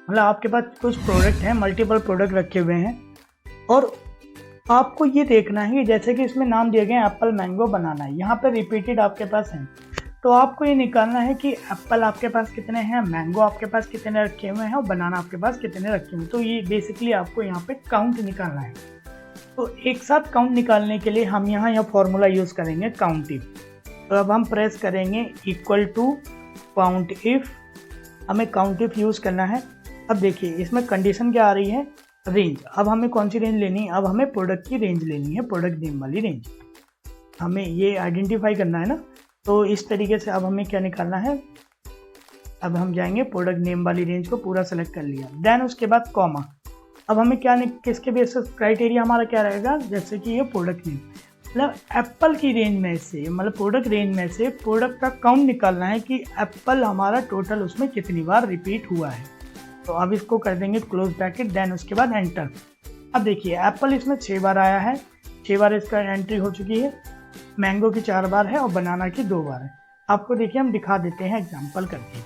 मतलब आपके पास कुछ प्रोडक्ट हैं, मल्टीपल प्रोडक्ट रखे हुए हैं और आपको ये देखना है कि जैसे कि इसमें नाम दिए गए एप्पल, मैंगो, बनाना है, यहाँ पे रिपीटेड आपके पास हैं, तो आपको ये निकालना है कि एप्पल आपके पास कितने हैं, मैंगो आपके पास कितने रखे हुए हैं और बनाना आपके पास कितने रखे हुए हैं। तो ये बेसिकली आपको यहाँ पे काउंट निकालना है। तो एक साथ काउंट निकालने के लिए हम यहाँ यह फॉर्मूला यूज़ करेंगे काउंट इफ। तो अब हम प्रेस करेंगे इक्वल टू काउंट इफ, हमें काउंट इफ यूज़ करना है। अब देखिए इसमें कंडीशन क्या आ रही है, रेंज। अब हमें कौन सी रेंज लेनी है, अब हमें प्रोडक्ट की रेंज लेनी है, प्रोडक्ट नेम वाली रेंज। हमें ये आइडेंटिफाई करना है ना, तो इस तरीके से अब हमें क्या निकालना है, अब हम जाएंगे प्रोडक्ट नेम वाली रेंज को पूरा सेलेक्ट कर लिया, देन उसके बाद कॉमा। अब हमें क्या किसके बेसिस क्राइटेरिया हमारा क्या रहेगा, जैसे कि ये प्रोडक्ट नेम, मतलब एप्पल की रेंज में से, मतलब प्रोडक्ट रेंज में से प्रोडक्ट का काउंट निकालना है कि एप्पल हमारा टोटल उसमें कितनी बार रिपीट हुआ है। तो अब इसको कर देंगे क्लोज ब्रैकेट, देन उसके बाद एंटर। अब देखिए एप्पल इसमें 6 बार आया है, 6 बार इसका एंट्री हो चुकी है, मैंगो की 4 बार है और बनाना की 2 बार है। आपको देखिए हम दिखा देते हैं एग्जांपल करके।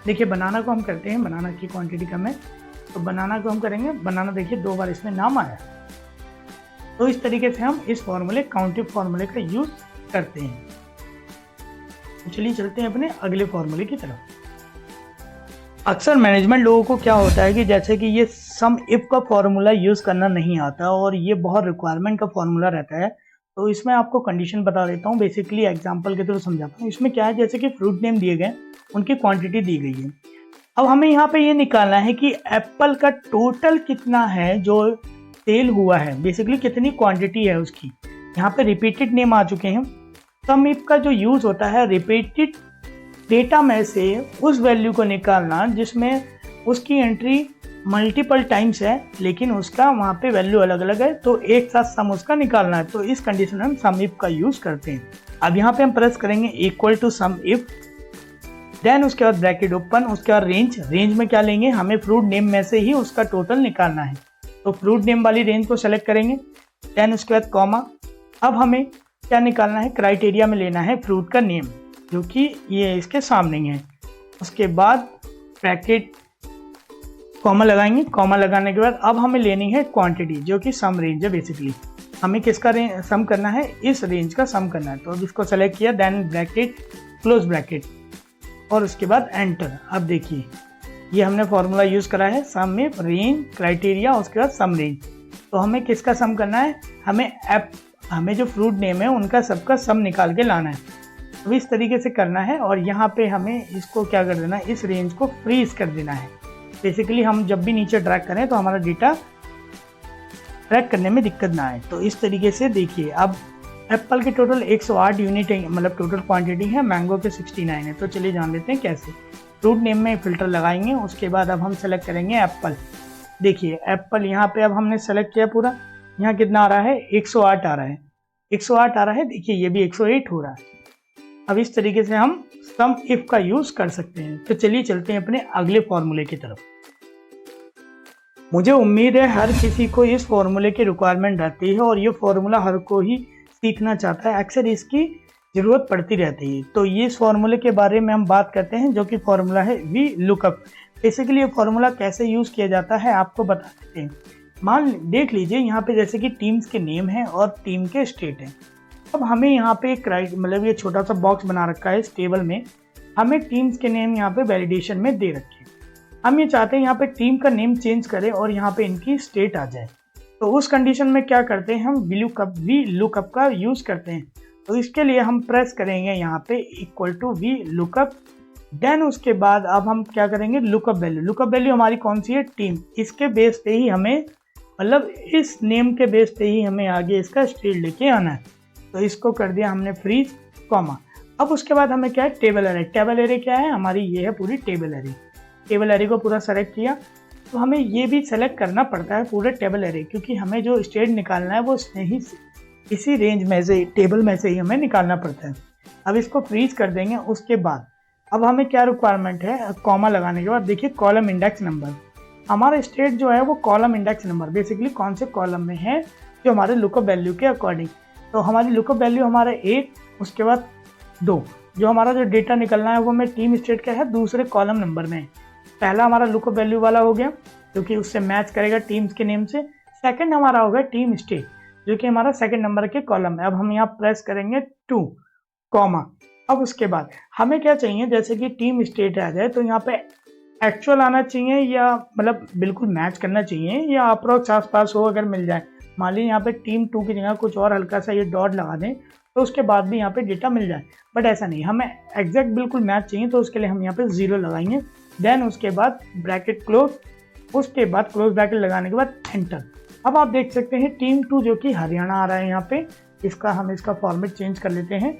देखिए बनाना को हम करते हैं, बनाना की क्वांटिटी कम है तो बनाना को हम करेंगे, बनाना देखिए 2 बार इसमें नाम आया। तो इस तरीके से हम इस फॉर्मूले काउंट इफ फॉर्मूले का यूज करते हैं। तो चलिए चलते हैं अपने अगले फॉर्मूले की तरफ। अक्सर मैनेजमेंट लोगों को क्या होता है कि जैसे कि ये सम इफ का फॉर्मूला यूज करना नहीं आता और ये बहुत रिक्वायरमेंट का फॉर्मूला रहता है, तो इसमें आपको कंडीशन बता देता हूँ, बेसिकली एग्जांपल के थ्रू समझाता हूँ। इसमें क्या है, जैसे कि फ्रूट नेम दिए गए, उनकी क्वांटिटी दी गई है। अब हमें यहाँ पे ये निकालना है कि एप्पल का टोटल कितना है जो सेल हुआ है, बेसिकली कितनी क्वांटिटी है उसकी। यहाँ पे रिपीटेड नेम आ चुके हैं। सम इफ का जो यूज होता है रिपीटेड डेटा में से उस वैल्यू को निकालना जिसमें उसकी एंट्री मल्टीपल टाइम्स है लेकिन उसका वहाँ पे वैल्यू अलग अलग है, तो एक साथ सम उसका निकालना है। तो इस कंडीशन में हम सम इफ का यूज करते हैं। अब यहाँ पे हम प्रेस करेंगे equal to sum if, then उसके बाद ब्रैकेट ओपन, उसके बाद रेंज। रेंज में क्या लेंगे, हमें फ्रूट नेम में से ही उसका टोटल निकालना है, तो फ्रूट नेम वाली रेंज को सेलेक्ट करेंगे, देन उसके बाद कॉमा। अब हमें क्या निकालना है, क्राइटेरिया में लेना है फ्रूट का नेम जो कि ये इसके सामने है। उसके बाद ब्रैकेट कॉमा लगाएंगे, कॉमा लगाने के बाद अब हमें लेनी है क्वांटिटी जो कि सम रेंज है। बेसिकली हमें किसका सम करना है, इस रेंज का सम करना है। तो अब इसको सेलेक्ट किया, देन ब्रैकेट क्लोज ब्रैकेट और उसके बाद एंटर। अब देखिए ये हमने फॉर्मूला यूज करा है, सम में रेंज क्राइटेरिया उसके बाद सम रेंज। तो हमें किसका सम करना है, हमें जो फ्रूट नेम है उनका सबका सम निकाल के लाना है। तो इस तरीके से करना है और यहाँ पे हमें इसको क्या कर देना है, इस रेंज को फ्रीज कर देना है। बेसिकली हम जब भी नीचे ड्रैग करें तो हमारा डेटा ट्रैक करने में दिक्कत ना आए। तो इस तरीके से देखिए अब एप्पल के टोटल 108 यूनिट है, मतलब टोटल क्वांटिटी है, मैंगो के 69 है। तो चलिए जान लेते हैं कैसे। फ्रूट नेम में फिल्टर लगाएंगे, उसके बाद अब हम सेलेक्ट करेंगे एप्पल। देखिए एप्पल यहाँ पे अब हमने सेलेक्ट किया पूरा, यहाँ कितना आ रहा है, 108 आ रहा है, 108 आ रहा है। देखिए ये भी 108 हो रहा है। अब इस तरीके से हम सम इफ का यूज कर सकते हैं। तो चलिए चलते हैं अपने अगले फॉर्मूले की तरफ। मुझे उम्मीद है हर किसी को इस फॉर्मूले की रिक्वायरमेंट रहती है और ये फॉर्मूला हर को ही सीखना चाहता है, अक्सर इसकी ज़रूरत पड़ती रहती है। तो ये इस फॉर्मूले के बारे में हम बात करते हैं जो कि फॉर्मूला है वी लुकअप। बेसिकली ये फॉर्मूला कैसे यूज़ किया जाता है आपको बता देते हैं। मान देख लीजिए यहाँ पे जैसे कि टीम्स के नेम हैं और टीम के स्टेट हैं। अब हमें यहाँ पे मतलब ये छोटा सा बॉक्स बना रखा है इस टेबल में, हमें टीम्स के नेम यहाँ पे वैलिडेशन में दे रखे हैं। हम ये चाहते हैं यहाँ पे टीम का नेम चेंज करें और यहाँ पे इनकी स्टेट आ जाए। तो उस कंडीशन में क्या करते हैं, हम वी लुकअप का यूज करते हैं। तो इसके लिए हम प्रेस करेंगे यहाँ पे equal to V lookup, then उसके बाद अब हम क्या करेंगे, लुकअप वैल्यू। लुकअप वैल्यू हमारी कौन सी है, टीम। इसके बेस पे ही हमें, मतलब इस नेम के बेस पे ही हमें आगे इसका स्टेट लेके आना है। तो इसको कर दिया हमने फ्रीज, कॉमा। अब उसके बाद हमें क्या है, टेबल एरे। टेबल एरे क्या है हमारी, ये है पूरी टेबल एरे। टेबल एरे को पूरा सेलेक्ट किया। तो हमें ये भी सेलेक्ट करना पड़ता है पूरे टेबल एरे, क्योंकि हमें जो स्टेट निकालना है वो इसी रेंज में से, टेबल में से ही हमें निकालना पड़ता है। अब इसको फ्रीज कर देंगे। उसके बाद अब हमें क्या रिक्वायरमेंट है, कॉमा लगाने के बाद देखिए कॉलम इंडेक्स नंबर। हमारा स्टेट जो है वो कॉलम इंडेक्स नंबर, बेसिकली कौन से कॉलम में है जो हमारे लुकअप वैल्यू के अकॉर्डिंग। तो हमारी लुकअप वैल्यू हमारा 1, उसके बाद 2, जो हमारा जो डेटा निकलना है वो हमें टीम स्टेट का है दूसरे कॉलम नंबर में। पहला हमारा लुकअप वैल्यू वाला हो गया जो कि उससे मैच करेगा टीम्स के नेम से। सेकंड हमारा होगा टीम स्टेट जो कि हमारा सेकंड नंबर के कॉलम है। अब हम यहाँ प्रेस करेंगे 2 कॉमा। अब उसके बाद हमें क्या चाहिए, जैसे कि टीम स्टेट आ जाए तो यहाँ पे एक्चुअल आना चाहिए या मतलब बिल्कुल मैच करना चाहिए या अप्रोक्स आसपास हो अगर मिल जाए। मान लीजिए यहाँ पे टीम 2 की जगह कुछ और हल्का सा ये डॉट लगा दें तो उसके बाद भी यहाँ पे डेटा मिल जाए, बट ऐसा नहीं, हमें एग्जैक्ट बिल्कुल मैच चाहिए तो उसके लिए हम यहाँ पे 0 लगाएंगे। देन उसके बाद ब्रैकेट क्लोज, उसके बाद क्लोज ब्रैकेट लगाने के बाद एंटर। अब आप देख सकते हैं टीम 2 जो कि हरियाणा आ रहा है यहाँ पे, हम इसका फॉर्मेट चेंज कर लेते हैं।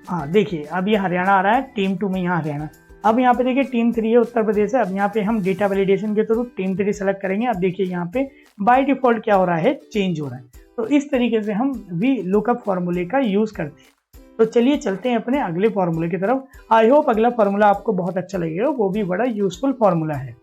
हाँ देखिए अब ये हरियाणा आ रहा है, टीम 2 में यहाँ हरियाणा। अब यहाँ पे देखिए टीम 3 है उत्तर प्रदेश है। अब यहाँ पे हम डेटा वैलिडेशन के थ्रू टीम 3 सेलेक्ट करेंगे। अब देखिए यहाँ पे बाय डिफॉल्ट क्या हो रहा है, चेंज हो रहा है। तो इस तरीके से हम वी लुकअप फॉर्मूले का यूज करते हैं। तो चलिए चलते हैं अपने अगले फॉर्मूले की तरफ। आई होप अगला फॉर्मूला आपको बहुत अच्छा लगेगा, वो भी बड़ा यूजफुल फॉर्मूला है।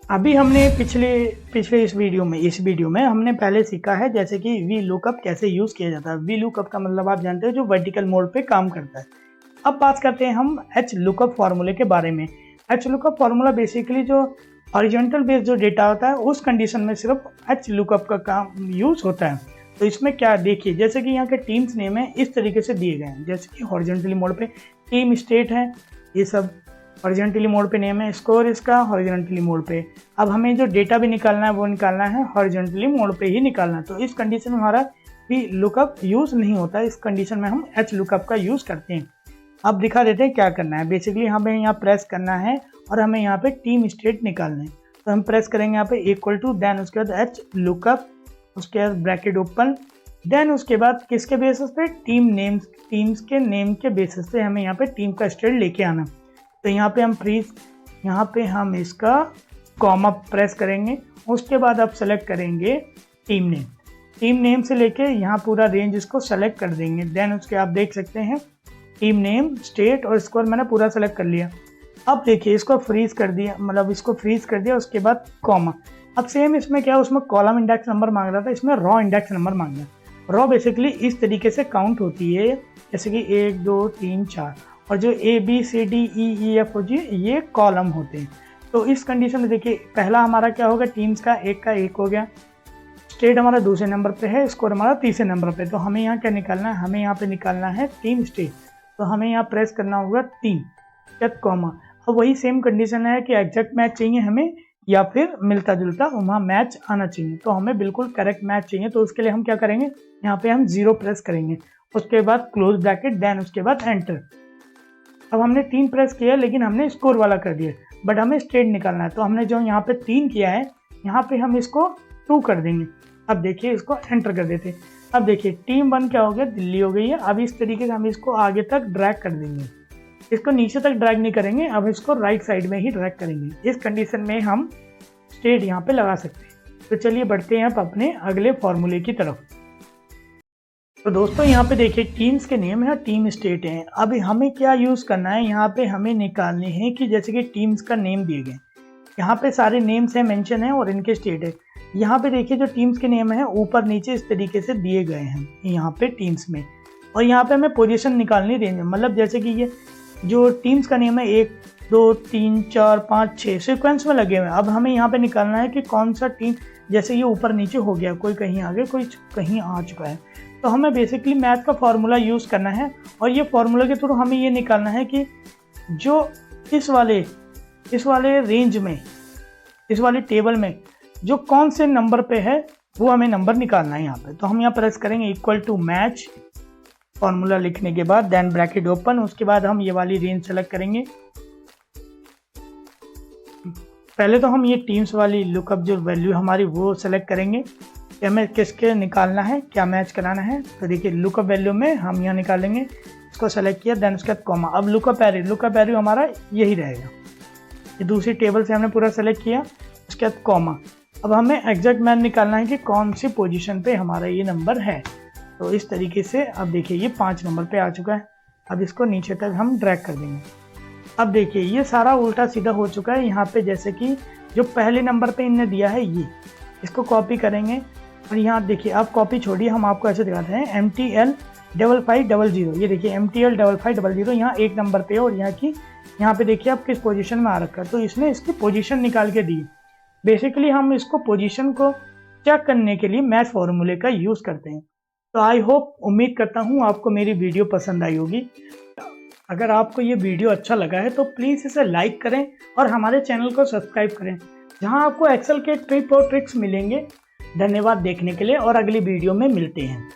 अभी हमने पिछले इस वीडियो में हमने पहले सीखा है जैसे कि वी लुकअप कैसे यूज किया जाता है। वी लुकअप का मतलब आप जानते हो जो वर्टिकल मोड पे काम करता है। अब बात करते हैं हम एच लुकअप फॉर्मूले के बारे में। एच लुकअप फॉर्मूला बेसिकली जो हॉरिजॉन्टल बेस जो डेटा होता है उस कंडीशन में सिर्फ एच लुकअप का काम यूज होता है। तो इसमें क्या देखिए, जैसे कि यहाँ के टीम्स नेम है इस तरीके से दिए गए हैं। जैसे कि हॉरिजॉन्टली मोड पे टीम स्टेट है, ये सब हॉरिजॉन्टली मोड पे नेम है। स्कोर इसका हॉरिजॉन्टली मोड पे। अब हमें जो डेटा भी निकालना है वो निकालना है हॉरिजॉन्टली मोड पे ही निकालना है। तो इस कंडीशन में हमारा भी लुकअप यूज नहीं होता, इस कंडीशन में हम एच लुकअप का यूज करते हैं। अब दिखा देते हैं क्या करना है। बेसिकली हमें यहाँ प्रेस करना है और हमें यहाँ पे टीम स्टेट निकालना है। तो हम प्रेस करेंगे यहाँ पे इक्वल टू, देन उसके बाद एच लुकअप, उसके बाद ब्रैकेट ओपन, देन उसके बाद किसके बेसिस पे, टीम्स के नेम के बेसिस पे हमें यहाँ पे टीम का स्टेट लेके आना। तो यहाँ पे हम फ्रीज, यहाँ पे हम इसका कॉमा प्रेस करेंगे। उसके बाद आप सेलेक्ट करेंगे टीम नेम से लेके यहाँ पूरा रेंज इसको सेलेक्ट कर देंगे। देन उसके आप देख सकते हैं टीम नेम, स्टेट और स्कोर मैंने पूरा सेलेक्ट कर लिया। अब देखिए इसको फ्रीज कर दिया, मतलब इसको फ्रीज कर दिया। उसके बाद कॉमा। अब सेम इसमें क्या है, उसमें कॉलम इंडेक्स नंबर मांग रहा था, इसमें रॉ इंडेक्स नंबर मांग रहा। रॉ बेसिकली इस तरीके से काउंट होती है जैसे कि 1 2 3 4, और जो A B C D E E F G ये कॉलम होते हैं। तो इस कंडीशन में देखिए पहला हमारा क्या होगा, टीम्स का 1 हो गया, स्टेट हमारा दूसरे नंबर पे है, स्कोर हमारा तीसरे नंबर पे। तो हमें यहाँ क्या निकालना है, हमें यहाँ पे निकालना है टीम स्टेट। तो हमें यहाँ प्रेस करना होगा 3 कॉमा। अब वही सेम कंडीशन है कि एग्जैक्ट मैच चाहिए हमें या फिर मिलता जुलता वहाँ मैच आना चाहिए। तो हमें बिल्कुल करेक्ट मैच चाहिए, तो उसके लिए हम क्या करेंगे, यहाँ पे हम 0 प्रेस करेंगे। उसके बाद क्लोज ब्रैकेट, देन उसके बाद एंटर। अब हमने 3 प्रेस किया लेकिन हमने स्कोर वाला कर दिया, बट हमें स्टेट निकालना है। तो हमने जो यहाँ पे 3 किया है यहाँ पे हम इसको 2 कर देंगे। अब देखिए इसको एंटर कर देते। अब देखिए टीम 1 क्या हो गया, दिल्ली हो गई है। अब इस तरीके से हम इसको आगे तक ड्रैग कर देंगे, इसको नीचे तक ड्रैग नहीं करेंगे, अब इसको राइट साइड में ही ड्रैग करेंगे। इस कंडीशन में हम स्टेट यहाँ पे लगा सकते हैं। तो चलिए बढ़ते हैं अब अपने अगले फॉर्मूले की तरफ। तो दोस्तों यहाँ पे देखिए टीम्स के नेम है, टीम स्टेट है। अब हमें क्या यूज करना है, यहाँ पे हमें निकालने हैं कि जैसे कि टीम्स का नेम दिए गए, यहाँ पे सारे नेम्स है मेंशन है और इनके स्टेट है। यहाँ पे देखिए जो टीम्स के नेम है ऊपर नीचे इस तरीके से दिए गए हैं यहाँ पे टीम्स में, और यहाँ पे हमें पोजीशन निकालनी रेंज, मतलब जैसे कि ये जो टीम्स का नेम है 1 2 3 4 5 6 सीक्वेंस में लगे हुए हैं। अब हमें यहाँ पे निकालना है कि कौन सा टीम, जैसे ये ऊपर नीचे हो गया, कोई कहीं आगे कोई कहीं आ चुका है। तो हमें बेसिकली मैथ का फॉर्मूला यूज़ करना है, और ये फॉर्मूला के थ्रू हमें ये निकालना है कि जो इस वाले रेंज में, इस वाले टेबल में जो कौन से नंबर पे है वो हमें नंबर निकालना है यहाँ पे। तो हम यहाँ प्रेस करेंगे इक्वल टू मैच, फॉर्मूला लिखने के बाद देन ब्रैकेट ओपन। उसके बाद हम ये वाली रेंज सेलेक्ट करेंगे। पहले तो हम ये टीम्स वाली लुकअप जो वैल्यू हमारी वो सेलेक्ट करेंगे कि हमें किसके निकालना है, क्या मैच कराना है। तो देखिए लुकअप वैल्यू में हम यहाँ निकालेंगे, इसको सेलेक्ट किया, देन उसके बाद कॉमा। अब लुकअप वैल्यू हमारा यही रहेगा, ये दूसरी टेबल से हमने पूरा सेलेक्ट किया, उसके बाद कॉमा। अब हमें एग्जैक्ट मैच निकालना है कि कौन सी पोजीशन पे हमारा ये नंबर है। तो इस तरीके से अब देखिए ये 5 नंबर पे आ चुका है। अब इसको नीचे तक हम ड्रैग कर देंगे। अब देखिए ये सारा उल्टा सीधा हो चुका है। यहाँ पे जैसे कि जो पहले नंबर पे इनने दिया है ये, इसको कॉपी करेंगे और यहाँ देखिए आप कॉपी छोड़िए, हम आपको ऐसे दिखाते हैं MTL 5500, ये देखिए MTL 5500 यहाँ 1 नंबर पे है और यहाँ पे देखिए आप किस पोजीशन में आ रखा है, तो इसने इसकी पोजीशन निकाल के दी। बेसिकली हम इसको पोजीशन को चेक करने के लिए मैथ फॉर्मूले का यूज़ करते हैं। तो आई होप, उम्मीद करता हूँ आपको मेरी वीडियो पसंद आई होगी। अगर आपको ये वीडियो अच्छा लगा है तो प्लीज़ इसे लाइक करें और हमारे चैनल को सब्सक्राइब करें, जहां आपको एक्सेल के टिप और ट्रिक्स मिलेंगे। धन्यवाद देखने के लिए और अगली वीडियो में मिलते हैं।